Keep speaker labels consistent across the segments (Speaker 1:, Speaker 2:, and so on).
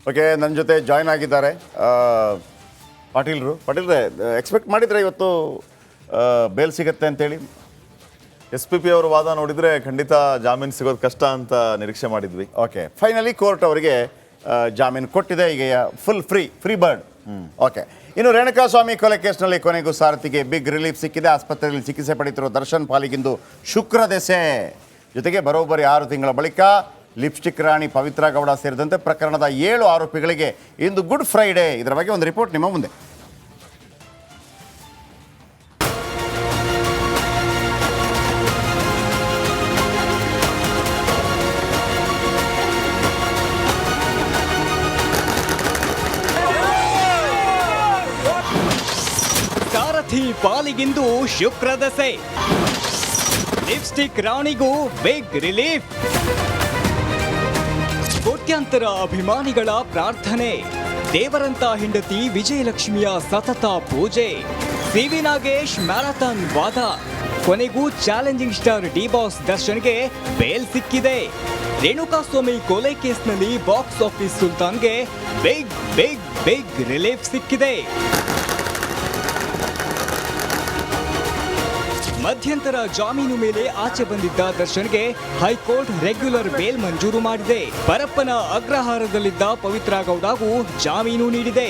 Speaker 1: Okay, ನನ್ನ ಜೊತೆ join ಆಗಿದ್ದಾರೆ ಪಾಟೀಲ್ರೇ, ಎಕ್ಸ್ಪೆಕ್ಟ್ ಮಾಡಿದರೆ ಇವತ್ತು ಬೇಲ್ ಸಿಗುತ್ತೆ ಅಂತೇಳಿ?
Speaker 2: SPP ಅವರ ವಾದ ನೋಡಿದರೆ ಖಂಡಿತ ಜಾಮೀನು ಸಿಗೋದು ಕಷ್ಟ ಅಂತ ನಿರೀಕ್ಷೆ ಮಾಡಿದ್ವಿ.
Speaker 1: ಓಕೆ, ಫೈನಲಿ ಕೋರ್ಟ್ ಅವರಿಗೆ ಜಾಮೀನು ಕೊಟ್ಟಿದೆ. ಈಗ ಫುಲ್ ಫ್ರೀ ಬರ್ಡ್. ಓಕೆ, ಇನ್ನು ರೇಣುಕಾಸ್ವಾಮಿ ಕೊಲೆ ಕೇಸ್ನಲ್ಲಿ ಕೊನೆಗೂ ಸಾರಥಿಗೆ ಬಿಗ್ ರಿಲೀಫ್ ಸಿಕ್ಕಿದೆ. ಆಸ್ಪತ್ರೆಯಲ್ಲಿ ಚಿಕಿತ್ಸೆ ಪಡೆಯುತ್ತಿರುವ ದರ್ಶನ್ ಪಾಲಿಗಿಂದು ಶುಕ್ರ ದೆಸೆ. ಜೊತೆಗೆ ಬರೋಬ್ಬರಿ 6 ತಿಂಗಳ ಬಳಿಕ ಲಿಪ್ಸ್ಟಿಕ್ ರಾಣಿ ಪವಿತ್ರ ಗೌಡ ಸೇರಿದಂತೆ ಪ್ರಕರಣದ 7 ಆರೋಪಿಗಳಿಗೆ ಇಂದು ಗುಡ್ ಫ್ರೈಡೇ. ಇದರ ಬಗ್ಗೆ ಒಂದು ರಿಪೋರ್ಟ್ ನಿಮ್ಮ ಮುಂದೆ.
Speaker 3: ಸಾರಥಿ ಪಾಲಿಗಿಂದು ಶುಕ್ರ ದಸೆ, ಲಿಪ್ಸ್ಟಿಕ್ ರಾಣಿಗೂ ಬಿಗ್ ರಿಲೀಫ್. ಕೋಟ್ಯಾಂತರ ಅಭಿಮಾನಿಗಳ ಪ್ರಾರ್ಥನೆ, ದೇವರಂತ ಹೆಂಡತಿ ವಿಜಯಲಕ್ಷ್ಮಿಯ ಸತತ ಪೂಜೆ, ಸಿ.ವಿ. ನಾಗೇಶ್ ಮ್ಯಾರಥಾನ್ ವಾದ, ಕೊನೆಗೂ ಚಾಲೆಂಜಿಂಗ್ ಸ್ಟಾರ್ ಡಿ ಬಾಸ್ ದರ್ಶನ್ಗೆ ಬೇಲ್ ಸಿಕ್ಕಿದೆ. ರೇಣುಕಾಸ್ವಾಮಿ ಕೊಲೆ ಕೇಸ್ನಲ್ಲಿ ಬಾಕ್ಸ್ ಆಫೀಸ್ ಸುಲ್ತಾನ್ಗೆ ಬಿಗ್ ಬಿಗ್ ಬಿಗ್ ರಿಲೀಫ್ ಸಿಕ್ಕಿದೆ. ಮಧ್ಯಂತರ ಜಾಮೀನು ಮೇಲೆ ಆಚೆ ಬಂದಿದ್ದ ದರ್ಶನ್ಗೆ ಹೈಕೋರ್ಟ್ ರೆಗ್ಯುಲರ್ ಬೇಲ್ ಮಂಜೂರು ಮಾಡಿದೆ. ಪರಪ್ಪನ ಅಗ್ರಹಾರದಲ್ಲಿದ್ದ ಪವಿತ್ರ ಗೌಡಗೂ ಜಾಮೀನು ನೀಡಿದೆ.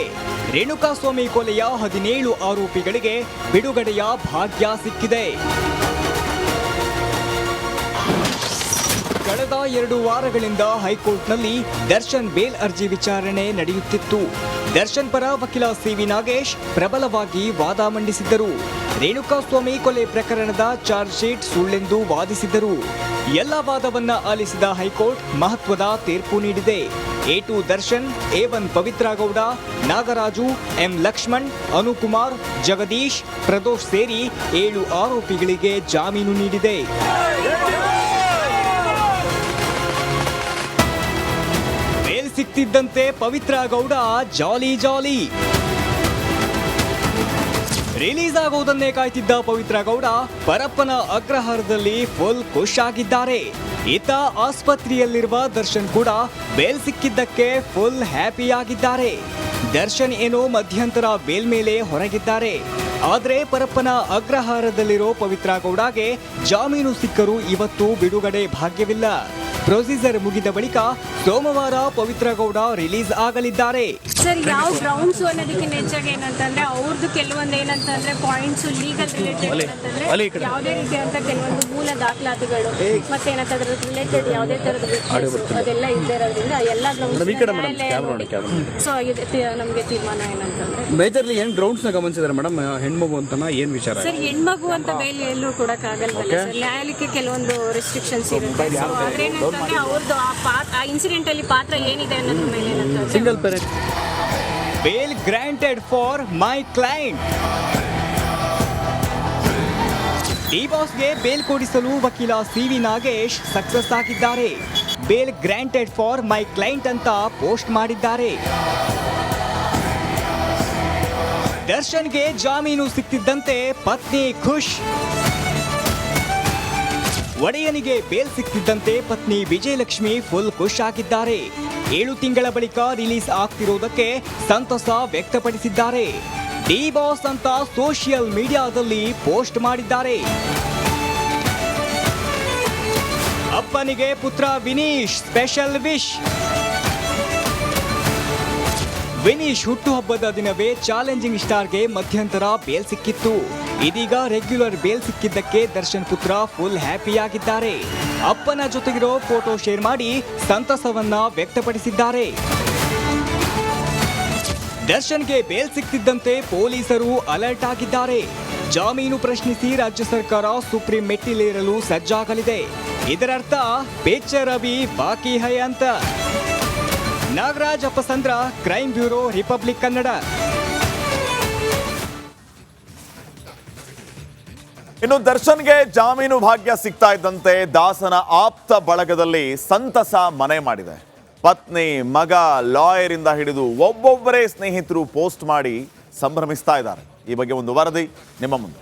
Speaker 3: ರೇಣುಕಾಸ್ವಾಮಿ ಕೊಲೆಯ 17 ಆರೋಪಿಗಳಿಗೆ ಬಿಡುಗಡೆಯ ಭಾಗ್ಯ ಸಿಕ್ಕಿದೆ. ಕಳೆದ 2 ವಾರಗಳಿಂದ ಹೈಕೋರ್ಟ್ನಲ್ಲಿ ದರ್ಶನ್ ಬೇಲ್ ಅರ್ಜಿ ವಿಚಾರಣೆ ನಡೆಯುತ್ತಿತ್ತು. ದರ್ಶನ್ ಪರ ವಕೀಲ ಸಿ.ವಿ. ನಾಗೇಶ್ ಪ್ರಬಲವಾಗಿ ವಾದ ಮಂಡಿಸಿದ್ದರು. ರೇಣುಕಾಸ್ವಾಮಿ ಕೊಲೆ ಪ್ರಕರಣದ ಚಾರ್ಜ್ ಶೀಟ್ ಸುಳ್ಳೆಂದು ವಾದಿಸಿದ್ದರು. ಎಲ್ಲ ವಾದವನ್ನ ಆಲಿಸಿದ ಹೈಕೋರ್ಟ್ ಮಹತ್ವದ ತೀರ್ಪು ನೀಡಿದೆ. A2 Darshan, A1 Pavithra Gowda, Nagaraju, M Lakshman, Anukumar, Jagadish, Pradosh ಸೇರಿ 7 ಆರೋಪಿಗಳಿಗೆ ಜಾಮೀನು ನೀಡಿದೆ. ಸಿಕ್ತಿದ್ದಂತೆ ಪವಿತ್ರ ಗೌಡ ಜಾಲಿ ರಿಲೀಸ್ ಆಗುವುದನ್ನೇ ಕಾಯ್ತಿದ್ದ ಪವಿತ್ರ ಗೌಡ ಪರಪ್ಪನ ಅಗ್ರಹಾರದಲ್ಲಿ ಫುಲ್ ಖುಷ್ ಆಗಿದ್ದಾರೆ. ಈತ ಆಸ್ಪತ್ರೆಯಲ್ಲಿರುವ ದರ್ಶನ್ ಕೂಡ ಬೇಲ್ ಸಿಕ್ಕಿದ್ದಕ್ಕೆ ಫುಲ್ ಹ್ಯಾಪಿ ಆಗಿದ್ದಾರೆ. ದರ್ಶನ್ ಏನೋ ಮಧ್ಯಂತರ ಬೇಲ್ ಮೇಲೆ ಹೊರಗಿದ್ದಾರೆ. ಆದರೆ ಪರಪ್ಪನ ಅಗ್ರಹಾರದಲ್ಲಿರೋ ಪವಿತ್ರ ಗೌಡಗೆ ಜಾಮೀನು ಸಿಕ್ಕರೂ ಇವತ್ತು ಬಿಡುಗಡೆ ಭಾಗ್ಯವಿಲ್ಲ. ಪ್ರೊಸೀಜರ್ ಮುಗಿದ ಬಳಿಕ ಸೋಮವಾರ ಪವಿತ್ರ ಗೌಡ ರಿಲೀಸ್ ಆಗಲಿದ್ದಾರೆ.
Speaker 4: ಸರ್, ಯಾವ ಗ್ರೌಂಡ್ಸ್ ಅನ್ನೋದಕ್ಕಿಂತ ಹೆಚ್ಚಾಗಿ ಏನಂತಂದ್ರೆ ಅವ್ರದ್ದು ಕೆಲವೊಂದು ಏನಂತಂದ್ರೆ ಪಾಯಿಂಟ್ಸ್ ಲೀಗಲ್ ರಿಲೇಟೆಡ್ ಅಂತಂದ್ರೆ ಯಾವುದೇ ರೀತಿಯಾದಂತ ಕೆಲವೊಂದು ಮೂಲ ದಾಖಲಾತಿಗಳು ಮತ್ತೆ ಏನಂತಂದ್ರೆ ರಿಲೇಟೆಡ್ ಯಾವುದೇ ತರದ ಅದೆಲ್ಲ ಇದ್ದೇ ಇರೋದ್ರಿಂದ ಎಲ್ಲ ಗ್ರೌಂಡ್ಸ್ ಸೊ ನಮಗೆ ತೀರ್ಮಾನ ಏನಂತಂದ್ರೆ
Speaker 5: ಮೇಜರ್ಲಿ ಏನ್ ಗ್ರೌಂಡ್ಸ್ ನ ಗಮನಿಸಿದ್ರೆ ಮೇಡಮ್, ಹೆಣ್ಮಗು ಅಂತನಾ ಏನ್ ವಿಚಾರ?
Speaker 4: ಸರ್, ಹೆಣ್ಮಗು ಅಂತ ಬೇಲ್ ಎಲ್ಲೂ ಕೊಡಕ್ಕಾಗಲ್ವಲ್ಲ ಸರ್. ನ್ಯಾಯಾಲಯಕ್ಕೆ ಕೆಲವೊಂದು ರೆಸ್ಟ್ರಿಕ್ಷನ್ಸ್ ಇರುತ್ತೆ. ಸೊ ಅದೇನಂತಂದ್ರೆ ಅವ್ರದ್ದು ಆ ಇನ್ಸಿಡೆಂಟ್ ಅಲ್ಲಿ ಪಾತ್ರ ಏನಿದೆ ಅನ್ನೋದ್ರ ಮೇಲೆ ಏನಂತಂದ್ರೆ
Speaker 5: single parent
Speaker 3: bail granted for my client. D ಬಾಸ್ಗೆ ಬೇಲ್ ಕೊಡಿಸಲು ವಕೀಲ ಸಿ.ವಿ. ನಾಗೇಶ್ ಸಕ್ಸಸ್ ಆಗಿದ್ದಾರೆ. Bail granted for my client ಅಂತ ಪೋಸ್ಟ್ ಮಾಡಿದ್ದಾರೆ. ದರ್ಶನ್ಗೆ ಜಾಮೀನು ಸಿಕ್ತಿದ್ದಂತೆ ಪತ್ನಿ ಖುಷ್. ಒಡೆಯನಿಗೆ ಬೇಲ್ ಸಿಕ್ತಿದ್ದಂತೆ ಪತ್ನಿ ವಿಜಯಲಕ್ಷ್ಮಿ ಫುಲ್ ಖುಷ್ ಆಗಿದ್ದಾರೆ. 7 ತಿಂಗಳ ಬಳಿಕ ರಿಲೀಸ್ ಆಗ್ತಿರೋದಕ್ಕೆ ಸಂತಸ ವ್ಯಕ್ತಪಡಿಸಿದ್ದಾರೆ. ಡಿ ಬಾಸ್ ಅಂತ ಸೋಷಿಯಲ್ ಮೀಡಿಯಾದಲ್ಲಿ ಪೋಸ್ಟ್ ಮಾಡಿದ್ದಾರೆ. ಅಪ್ಪನಿಗೆ ಪುತ್ರ ವಿನೀಶ್ ಸ್ಪೆಷಲ್ ವಿಶ್. ವಿನೀಶ್ ಹುಟ್ಟುಹಬ್ಬದ ದಿನವೇ ಚಾಲೆಂಜಿಂಗ್ ಸ್ಟಾರ್ಗೆ ಮಧ್ಯಂತರ ಬೇಲ್ ಸಿಕ್ಕಿತ್ತು. ಇದೀಗ ರೆಗ್ಯುಲರ್ ಬೇಲ್ ಸಿಕ್ಕಿದ್ದಕ್ಕೆ ದರ್ಶನ್ ಪುತ್ರ ಫುಲ್ ಹ್ಯಾಪಿಯಾಗಿದ್ದಾರೆ. ಅಪ್ಪನ ಜೊತೆಗಿರೋ ಫೋಟೋ ಶೇರ್ ಮಾಡಿ ಸಂತಸವನ್ನ ವ್ಯಕ್ತಪಡಿಸಿದ್ದಾರೆ. ದರ್ಶನ್ಗೆ ಬೇಲ್ ಸಿಕ್ತಿದ್ದಂತೆ ಪೊಲೀಸರು ಅಲರ್ಟ್ ಆಗಿದ್ದಾರೆ. ಜಾಮೀನು ಪ್ರಶ್ನಿಸಿ ರಾಜ್ಯ ಸರ್ಕಾರ ಸುಪ್ರೀಂ ಮೆಟ್ಟಿಲೇರಲು ಸಜ್ಜಾಗಲಿದೆ. ಇದರರ್ಥ ಪಿಕ್ಚರ್ ಅಭಿ ಬಾಕಿ ಹೈ ಅಂತ. Nagaraj Appasandra, crime bureau, Republic Kannada.
Speaker 2: ಇನ್ನು ದರ್ಶನ್ಗೆ ಜಾಮೀನು ಭಾಗ್ಯ ಸಿಗ್ತಾ ಇದ್ದಂತೆ ದಾಸನ ಆಪ್ತ ಬಳಗದಲ್ಲಿ ಸಂತಸ ಮನೆ ಮಾಡಿದೆ. ಪತ್ನಿ, ಮಗ, ಲಾಯರ್ ಇಂದ ಹಿಡಿದು ಒಬ್ಬೊಬ್ಬರೇ ಸ್ನೇಹಿತರು ಪೋಸ್ಟ್ ಮಾಡಿ ಸಂಭ್ರಮಿಸ್ತಾ ಇದ್ದಾರೆ. ಈ ಬಗ್ಗೆ ಒಂದು ವರದಿ ನಿಮ್ಮ ಮುಂದೆ.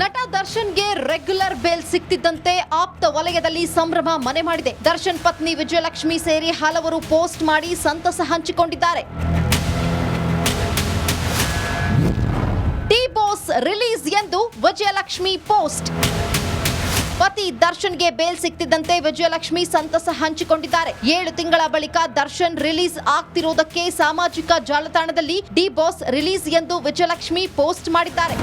Speaker 6: ನಟ ದರ್ಶನ್ಗೆ ರೆಗ್ಯುಲರ್ ಬೇಲ್ ಸಿಕ್ತಿದ್ದಂತೆ ಆಪ್ತ ವಲಯದಲ್ಲಿ ಸಂಭ್ರಮ ಮನೆ ಮಾಡಿದೆ. ದರ್ಶನ್ ಪತ್ನಿ ವಿಜಯಲಕ್ಷ್ಮಿ ಸೇರಿ ಹಲವರು ಪೋಸ್ಟ್ ಮಾಡಿ ಸಂತಸ ಹಂಚಿಕೊಂಡಿದ್ದಾರೆ. ಡಿ ಬಾಸ್ ರಿಲೀಸ್ ಎಂದು ವಿಜಯಲಕ್ಷ್ಮಿ ಪೋಸ್ಟ್. ಪತಿ ದರ್ಶನ್ಗೆ ಬೇಲ್ ಸಿಕ್ತಿದ್ದಂತೆ ವಿಜಯಲಕ್ಷ್ಮಿ ಸಂತಸ ಹಂಚಿಕೊಂಡಿದ್ದಾರೆ. 7 ತಿಂಗಳ ಬಳಿಕ ದರ್ಶನ್ ರಿಲೀಸ್ ಆಗ್ತಿರೋದಕ್ಕೆ ಸಾಮಾಜಿಕ ಜಾಲತಾಣದಲ್ಲಿ ಡಿ ಬಾಸ್ ರಿಲೀಸ್ ಎಂದು ವಿಜಯಲಕ್ಷ್ಮಿ ಪೋಸ್ಟ್ ಮಾಡಿದ್ದಾರೆ.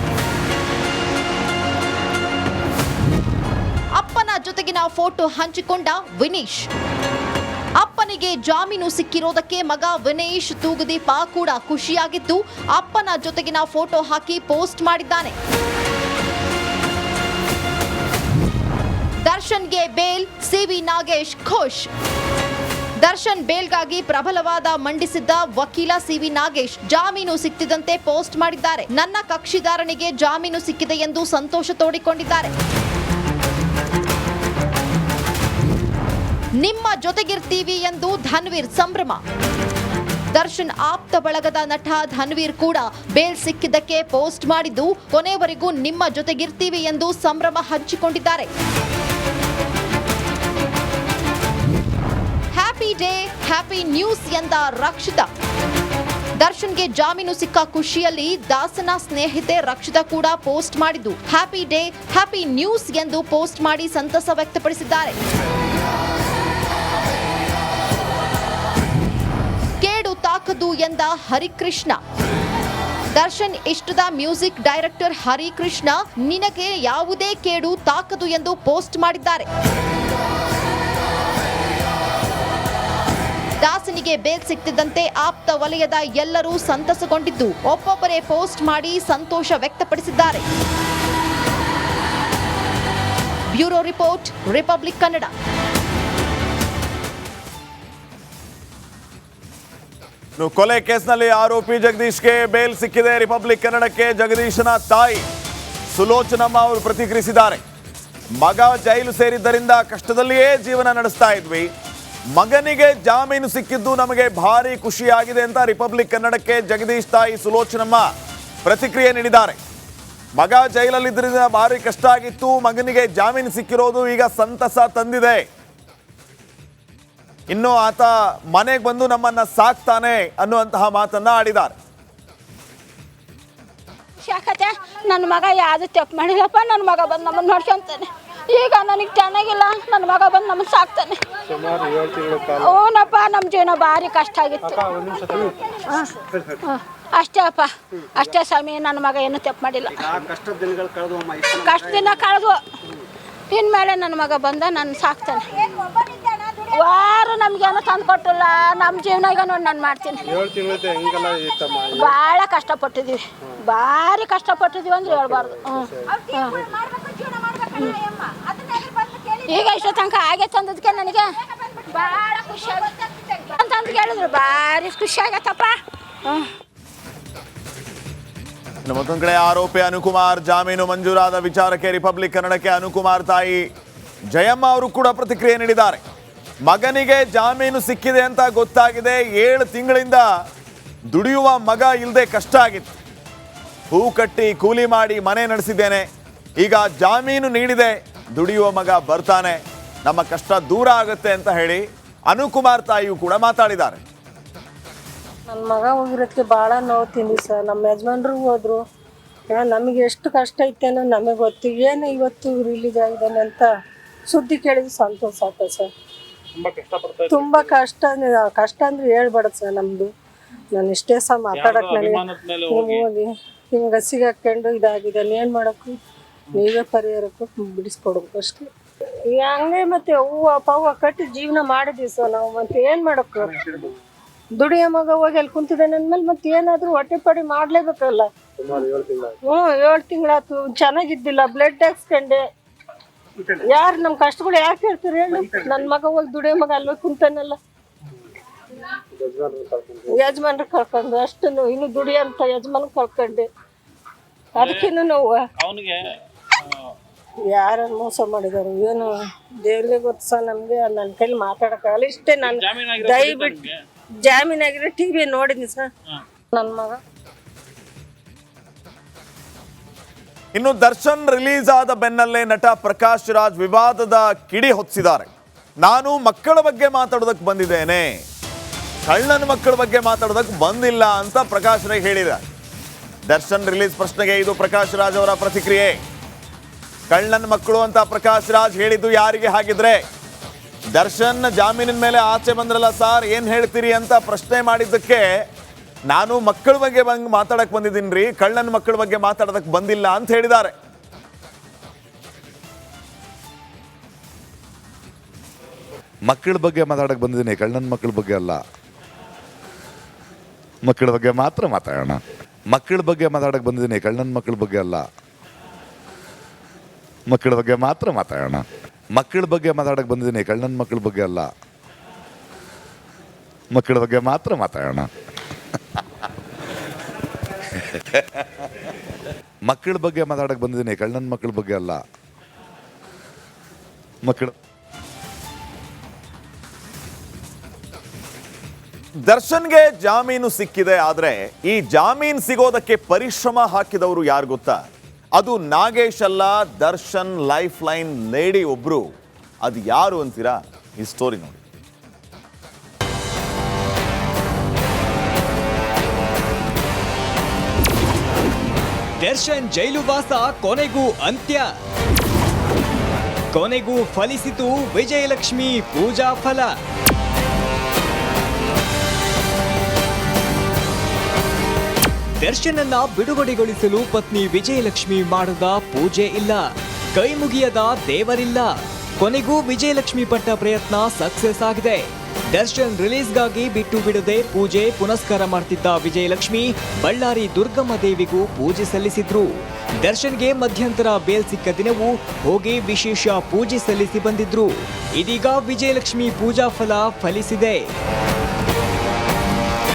Speaker 6: ಅಪ್ಪನ ಜೊತೆಗಿನ ಫೋಟೋ ಹಂಚಿಕೊಂಡ ವಿನೀಶ್. ಅಪ್ಪನಿಗೆ ಜಾಮೀನು ಸಿಕ್ಕಿರೋದಕ್ಕೆ ಮಗ ವಿನೇಶ್ ತೂಗುದೀಪ ಕೂಡ ಖುಷಿಯಾಗಿದ್ದು ಅಪ್ಪನ ಜೊತೆಗಿನ ಫೋಟೋ ಹಾಕಿ ಪೋಸ್ಟ್ ಮಾಡಿದ್ದಾನೆ. ದರ್ಶನ್ಗೆ ಬೇಲ್, ಸಿವಿ ನಾಗೇಶ್ ಖುಷ್. ದರ್ಶನ್ ಬೇಲ್ಗಾಗಿ ಪ್ರಬಲವಾದ ಮಂಡಿಸಿದ್ದ ವಕೀಲ ಸಿವಿ ನಾಗೇಶ್ ಜಾಮೀನು ಸಿಕ್ತಿದ್ದಂತೆ ಪೋಸ್ಟ್ ಮಾಡಿದ್ದಾರೆ. ನನ್ನ ಕಕ್ಷಿದಾರನಿಗೆ ಜಾಮೀನು ಸಿಕ್ಕಿದೆ ಎಂದು ಸಂತೋಷ ತೋಡಿಕೊಂಡಿದ್ದಾರೆ. ನಿಮ್ಮ ಜೊತೆಗಿರ್ತೀವಿ ಎಂದು ಧನ್ವೀರ್ ಸಂಭ್ರಮ. ದರ್ಶನ್ ಆಪ್ತ ಬಳಗದ ನಟ ಧನ್ವೀರ್ ಕೂಡ ಬೇಲ್ ಸಿಕ್ಕಿದ್ದಕ್ಕೆ ಪೋಸ್ಟ್ ಮಾಡಿದ್ದು ಕೊನೆಯವರೆಗೂ ನಿಮ್ಮ ಜೊತೆಗಿರ್ತೀವಿ ಎಂದು ಸಂಭ್ರಮ ಹಂಚಿಕೊಂಡಿದ್ದಾರೆ. ಹ್ಯಾಪಿ ಡೇ, ಹ್ಯಾಪಿ ನ್ಯೂಸ್ ಎಂದ ರಕ್ಷಿತಾ. ದರ್ಶನ್ಗೆ ಜಾಮೀನು ಸಿಕ್ಕ ಖುಷಿಯಲ್ಲಿ ದಾಸನ ಸ್ನೇಹಿತೆ ರಕ್ಷಿತಾ ಕೂಡ ಪೋಸ್ಟ್ ಮಾಡಿದ್ದು ಹ್ಯಾಪಿ ಡೇ, ಹ್ಯಾಪಿ ನ್ಯೂಸ್ ಎಂದು ಪೋಸ್ಟ್ ಮಾಡಿ ಸಂತಸ ವ್ಯಕ್ತಪಡಿಸಿದ್ದಾರೆ. ಕೇಡು ತಾಕದು ಎಂದ ಹರಿಕೃಷ್ಣ. ದರ್ಶನ್ ಇಷ್ಟದ ಮ್ಯೂಸಿಕ್ ಡೈರೆಕ್ಟರ್ ಹರಿಕೃಷ್ಣ ನಿನಗೆ ಯಾವುದೇ ಕೇಡು ತಾಕದು ಎಂದು ಪೋಸ್ಟ್ ಮಾಡಿದ್ದಾರೆ. ದಾಸನಿಗೆ ಬೇಲ್ ಸಿಕ್ತಿದ್ದಂತೆ ಆಪ್ತ ವಲಯದ ಎಲ್ಲರೂ ಸಂತಸಗೊಂಡಿದ್ದು ಒಬ್ಬೊಬ್ಬರೇ ಪೋಸ್ಟ್ ಮಾಡಿ ಸಂತೋಷ ವ್ಯಕ್ತಪಡಿಸಿದ್ದಾರೆ. Bureau report, republic Kannada.
Speaker 2: ಕೊಲೆ ಕೇಸ್ನಲ್ಲಿ ಆರೋಪಿ ಜಗದೀಶ್ಗೆ ಬೇಲ್ ಸಿಕ್ಕಿದೆ. ರಿಪಬ್ಲಿಕ್ ಕನ್ನಡಕ್ಕೆ ಜಗದೀಶನ ತಾಯಿ ಸುಲೋಚನಮ್ಮ ಅವರು ಪ್ರತಿಕ್ರಿಯಿಸಿದ್ದಾರೆ. ಮಗ ಜೈಲು ಸೇರಿದ್ದರಿಂದ ಕಷ್ಟದಲ್ಲಿಯೇ ಜೀವನ ನಡೆಸ್ತಾ ಇದ್ವಿ. ಮಗನಿಗೆ ಜಾಮೀನು ಸಿಕ್ಕಿದ್ದು ನಮಗೆ ಭಾರಿ ಖುಷಿಯಾಗಿದೆ ಅಂತ ರಿಪಬ್ಲಿಕ್ ಕನ್ನಡಕ್ಕೆ ಜಗದೀಶ್ ತಾಯಿ ಸುಲೋಚನಮ್ಮ ಪ್ರತಿಕ್ರಿಯೆ ನೀಡಿದ್ದಾರೆ. ಮಗ ಜೈಲಲ್ಲಿದ್ದರಿಂದ ಭಾರಿ ಕಷ್ಟ ಆಗಿತ್ತು, ಮಗನಿಗೆ ಜಾಮೀನು ಸಿಕ್ಕಿರೋದು ಈಗ ಸಂತಸ ತಂದಿದೆ. ಇನ್ನು ಆತ ಮನೆಗೆ ಬಂದು ನಮ್ಮನ್ನ ಸಾಕ್ತಾನೆ ಅನ್ನುವಂತಹ ಮಾತನ್ನ ಆಡಿದ್ದಾರೆ.
Speaker 7: ಶಾಖತೆ ನನ್ನ ಮಗ ಯಾವುದು ತಪ್ಪು ಮಾಡಿಲ್ಲಪ್ಪ. ನನ್ನ ಮಗ ಬಂದು ನಮ್ಮನ್ನು ನೋಡ್ಕೊಂತಾನೆ. ಈಗ ನನಗೆ ಚೆನ್ನಾಗಿಲ್ಲ, ನನ್ನ ಮಗ ಬಂದು ನಮ್ಮನ್ನು ಸಾಕ್ತಾನೆ. ಹ್ಞೂನಪ್ಪ, ನಮ್ಮ ಜೀವನ ಭಾರಿ ಕಷ್ಟ ಆಗಿತ್ತು. ಅಷ್ಟೇ ಅಪ್ಪ, ಅಷ್ಟೇ ಸ್ವಾಮಿ. ನನ್ನ ಮಗ ಏನು ತಪ್ಪು ಮಾಡಿಲ್ಲ. ಕಷ್ಟ ದಿನ ಕಳೆದು ಇನ್ಮೇಲೆ ನನ್ನ ಮಗ ಬಂದ ನನ್ನ ಸಾಕ್ತಾನೆ. ವಾರ ನಮ್ಗೇನು ತಂದು ಕೊಟ್ಟಿಲ್ಲ. ನಮ್ಮ ಜೀವನ ನೋಡಿ ನಾನು ಮಾಡ್ತೀನಿ. ಭಾಳ ಕಷ್ಟಪಟ್ಟಿದ್ದೀವಿ, ಭಾರಿ ಕಷ್ಟಪಟ್ಟಿದ್ದೀವಿ ಅಂದ್ರೆ ಹೇಳ್ಬಾರ್ದು. ಈಗ ಇಷ್ಟ ತನಕ ಹಾಗೆ ತಂದದಕ್ಕೆ ನನಗೆ ಭಾಳ ಖುಷಿ ಆಗುತ್ತೆ ಅಂತಂದು ಹೇಳಿದ್ರು. ಭಾರಿ ಖುಷಿ ಆಗತ್ತಪ್ಪ.
Speaker 2: ಮತ್ತೊಂದು ಕಡೆ ಆರೋಪಿ ಅನುಕುಮಾರ್ ಜಾಮೀನು ಮಂಜೂರಾದ ವಿಚಾರಕ್ಕೆ ರಿಪಬ್ಲಿಕ್ ಕನ್ನಡಕ್ಕೆ ಅನುಕುಮಾರ್ ತಾಯಿ ಜಯಮ್ಮ ಅವರು ಕೂಡ ಪ್ರತಿಕ್ರಿಯೆ ನೀಡಿದ್ದಾರೆ. ಮಗನಿಗೆ ಜಾಮೀನು ಸಿಕ್ಕಿದೆ ಅಂತ ಗೊತ್ತಾಗಿದೆ. 7 ತಿಂಗಳಿಂದ ದುಡಿಯುವ ಮಗ ಇಲ್ಲದೆ ಕಷ್ಟ ಆಗಿತ್ತು. ಹೂ ಕಟ್ಟಿ ಕೂಲಿ ಮಾಡಿ ಮನೆ ನಡೆಸಿದ್ದೇನೆ. ಈಗ ಜಾಮೀನು ನೀಡಿದೆ, ದುಡಿಯುವ ಮಗ ಬರ್ತಾನೆ, ನಮ್ಮ ಕಷ್ಟ ದೂರ ಆಗುತ್ತೆ ಅಂತ ಹೇಳಿ ಅನುಕುಮಾರ್ ತಾಯಿಯು ಕೂಡ ಮಾತಾಡಿದ್ದಾರೆ.
Speaker 8: ನನ್ನ ಮಗ ಹೋಗಿರೋದಕ್ಕೆ ಭಾಳ ನೋವು ತಿಂದ್ವಿ ಸರ್. ನಮ್ಮ ಯಜಮಾನ್ರು ಹೋದ್ರು. ನಮಗೆ ಎಷ್ಟು ಕಷ್ಟ ಐತೇನೋ ನಮಗೆ ಗೊತ್ತು. ಏನು ಇವತ್ತು ರಿಲೀಸ್ ಆಗಿದ್ದಾನೆ ಅಂತ ಸುದ್ದಿ ಕೇಳಿದ್ರೆ ಸಂತೋಷ ಆಗ್ತದೆ ಸರ್. ತುಂಬ ಕಷ್ಟ ಅಂದ್ರೆ ಹೇಳ್ಬಾರ್ದು ಸರ್ ನಮ್ಮದು. ನಾನು ಇಷ್ಟೇ ಸಹ ಮಾತಾಡಕ್ಕೆ ನನಗೆ ಹೋಗಿ ಹಿಂಗೆ ಸಿಗಾಕೊಂಡು ಇದಾಗಿದ್ದಾನೆ. ಏನು ಮಾಡೋಕ್ಕೂ ನೀವೇ ಪರಿಹಾರಕ್ಕೂ ಬಿಡಿಸ್ಕೊಡ್ಬೇಕು ಅಷ್ಟೇ. ಹಂಗೆ ಮತ್ತೆ ಹೂವು ಪವ್ವ ಕಟ್ಟಿ ಜೀವನ ಮಾಡಿದ್ವಿ ಸರ್ ನಾವು. ಮತ್ತೆ ಏನು ಮಾಡೋಕ್ಕೂ ದುಡಿಯೋ ಮಗ ಹೋಗಿ ಅಲ್ಲಿ ಕುಂತಿದ್ದಾನೆ ಅಂದಮೇಲೆ ಮತ್ತೆ ಏನಾದರೂ ಹೊಟ್ಟೆ ಪಡಿ ಮಾಡಲೇಬೇಕಲ್ಲ. 7 ತಿಂಗಳಾಯ್ತು, ಚೆನ್ನಾಗಿದ್ದಿಲ್ಲ. ಬ್ಲಡ್ ಹಾಕ್ಸ್ಕೊಂಡೆ. ಯಾರು ನಮ್ಮ ಕಷ್ಟಗಳು ಯಾಕೆ ಹೇಳ್ತೀರಿ ಹೇಳಿ? ನನ್ನ ಮಗ ಹೋಗಿ ದುಡಿಯೋ ಮಗ ಅಲ್ಲಿ ಕುಂತಾನಲ್ಲ. ಯಜಮಾನ್ರು ಕಳ್ಕೊಂಡು ಅಷ್ಟು ಇನ್ನು ದುಡಿಯಂತ ಯಜಮಾನ್ ಕಳ್ಕೊಂಡೆ. ಅದಕ್ಕಿನ್ನು ನೋವು. ಯಾರು ಮೋಸ ಮಾಡಿದಾರೆ ಏನು ದೇವ್ರಿಗೆ ಗೊತ್ತು ಸಹ. ನಮಗೆ ನನ್ನ ಕೈಲಿ ಮಾತಾಡೋಕ್ಕಾಗಲ್ಲ. ಇಷ್ಟೇ. ನಾನು ದಯವಿಟ್ಟು ಜಾಮೀನಾಗಿರೋ ಟಿವಿ ನೋಡಿದ್ನಿ ಸರ್. ನನ್ನ ಮಗ
Speaker 2: ಇನ್ನು ದರ್ಶನ್ ರಿಲೀಸ್ ಆದ ಬೆನ್ನಲ್ಲೇ ನಟ ಪ್ರಕಾಶ್ ರಾಜ್ ವಿವಾದದ ಕಿಡಿ ಹೊತ್ತಿಸಿದ್ದಾರೆ. ನಾನು ಮಕ್ಕಳ ಬಗ್ಗೆ ಮಾತಾಡೋದಕ್ಕೆ ಬಂದಿದ್ದೇನೆ, ಕಳ್ಳನ ಮಕ್ಕಳ ಬಗ್ಗೆ ಮಾತಾಡೋದಕ್ಕೆ ಬಂದಿಲ್ಲ ಅಂತ ಪ್ರಕಾಶ್ ರಾಜ್ ಹೇಳಿದ್ದಾರೆ. ದರ್ಶನ್ ರಿಲೀಸ್ ಪ್ರಶ್ನೆಗೆ ಇದು ಪ್ರಕಾಶ್ ರಾಜ್ ಅವರ ಪ್ರತಿಕ್ರಿಯೆ. ಕಳ್ಳನ ಮಕ್ಕಳು ಅಂತ ಪ್ರಕಾಶ್ ರಾಜ್ ಹೇಳಿದ್ದು ಯಾರಿಗೆ? ಹಾಗಿದ್ರೆ ದರ್ಶನ್ ಜಾಮೀನಿನ ಮೇಲೆ ಆಚೆ ಬಂದ್ರಲ್ಲ ಸರ್, ಏನು ಹೇಳ್ತೀರಿ ಅಂತ ಪ್ರಶ್ನೆ ಮಾಡಿದ್ದಕ್ಕೆ ನಾನು ಮಕ್ಕಳ ಬಗ್ಗೆ ಮಾತಾಡಕ್ಕೆ ಬಂದಿದ್ದೀನಿ ರೀ, ಕಳ್ಳನ ಮಕ್ಕಳ ಬಗ್ಗೆ ಮಾತಾಡೋದಕ್ಕೆ ಬಂದಿಲ್ಲ ಅಂತ ಹೇಳಿದ್ದಾರೆ.
Speaker 9: ಮಕ್ಕಳ ಬಗ್ಗೆ ಮಾತಾಡಕ್ಕೆ ಬಂದಿದ್ದೀನಿ, ಕಳ್ಳನ ಮಕ್ಕಳ ಬಗ್ಗೆ ಅಲ್ಲ. ಮಕ್ಕಳ ಬಗ್ಗೆ ಮಾತ್ರ ಮಾತಾಡೋಣ. ಮಕ್ಕಳ ಬಗ್ಗೆ ಮಾತಾಡಕ್ಕೆ ಬಂದಿದ್ದೀನಿ, ಕಳ್ಳನ ಮಕ್ಕಳ ಬಗ್ಗೆ ಅಲ್ಲ. ಮಕ್ಕಳ ಬಗ್ಗೆ ಮಾತ್ರ ಮಾತಾಡೋಣ. ಮಕ್ಕಳ ಬಗ್ಗೆ ಮಾತಾಡಕ್ಕೆ ಬಂದಿದ್ದೀನಿ, ಕಳ್ಳನ ಮಕ್ಕಳ ಬಗ್ಗೆ ಅಲ್ಲ. ಮಕ್ಕಳ ಬಗ್ಗೆ ಮಾತ್ರ ಮಾತಾಡೋಣ. ಮಕ್ಕಳ ಬಗ್ಗೆ ಮಾತಾಡಕ್ಕೆ ಬಂದಿದ್ದೀನಿ, ಕಳ್ಳನ ಮಕ್ಕಳ ಬಗ್ಗೆ ಅಲ್ಲ. ಮಕ್ಕಳ
Speaker 2: ದರ್ಶನ್ಗೆ ಜಾಮೀನು ಸಿಕ್ಕಿದೆ. ಆದರೆ ಈ ಜಾಮೀನು ಸಿಗೋದಕ್ಕೆ ಪರಿಶ್ರಮ ಹಾಕಿದವರು ಯಾರು ಗೊತ್ತಾ? ಅದು ನಾಗೇಶ್ ಅಲ್ಲ, ದರ್ಶನ್ ಲೈಫ್ ಲೈನ್ ಲೇಡಿ ಒಬ್ರು. ಅದು ಯಾರು ಅಂತೀರಾ? ಈ ಸ್ಟೋರಿ ನೋಡಿ.
Speaker 3: ದರ್ಶನ್ ಜೈಲುವಾಸ ಕೊನೆಗೂ ಅಂತ್ಯ. ಕೊನೆಗೂ ಫಲಿಸಿತು ವಿಜಯಲಕ್ಷ್ಮಿ ಪೂಜಾ ಫಲ. ದರ್ಶನನ್ನ ಬಿಡುಗಡೆಗೊಳಿಸಲು ಪತ್ನಿ ವಿಜಯಲಕ್ಷ್ಮಿ ಮಾಡದ ಪೂಜೆ ಇಲ್ಲ, ಕೈ ಮುಗಿಯದ ದೇವರಿಲ್ಲ. ಕೊನೆಗೂ ವಿಜಯಲಕ್ಷ್ಮಿ ಪಟ್ಟ ಪ್ರಯತ್ನ ಸಕ್ಸಸ್ ಆಗಿದೆ. ದರ್ಶನ್ ರಿಲೀಸ್ಗಾಗಿ ಬಿಟ್ಟು ಬಿಡದೆ ಪೂಜೆ ಪುನಸ್ಕಾರ ಮಾಡ್ತಿದ್ದ ವಿಜಯಲಕ್ಷ್ಮಿ ಬಳ್ಳಾರಿ ದುರ್ಗಮ್ಮ ದೇವಿಗೂ ಪೂಜೆ ಸಲ್ಲಿಸಿದ್ರು. ದರ್ಶನ್ಗೆ ಮಧ್ಯಂತರ ಬೇಲ್ ಸಿಕ್ಕ ದಿನವೂ ಹೋಗಿ ವಿಶೇಷ ಪೂಜೆ ಸಲ್ಲಿಸಿ ಬಂದಿದ್ರು. ಇದೀಗ ವಿಜಯಲಕ್ಷ್ಮಿ ಪೂಜಾ ಫಲ ಫಲಿಸಿದೆ.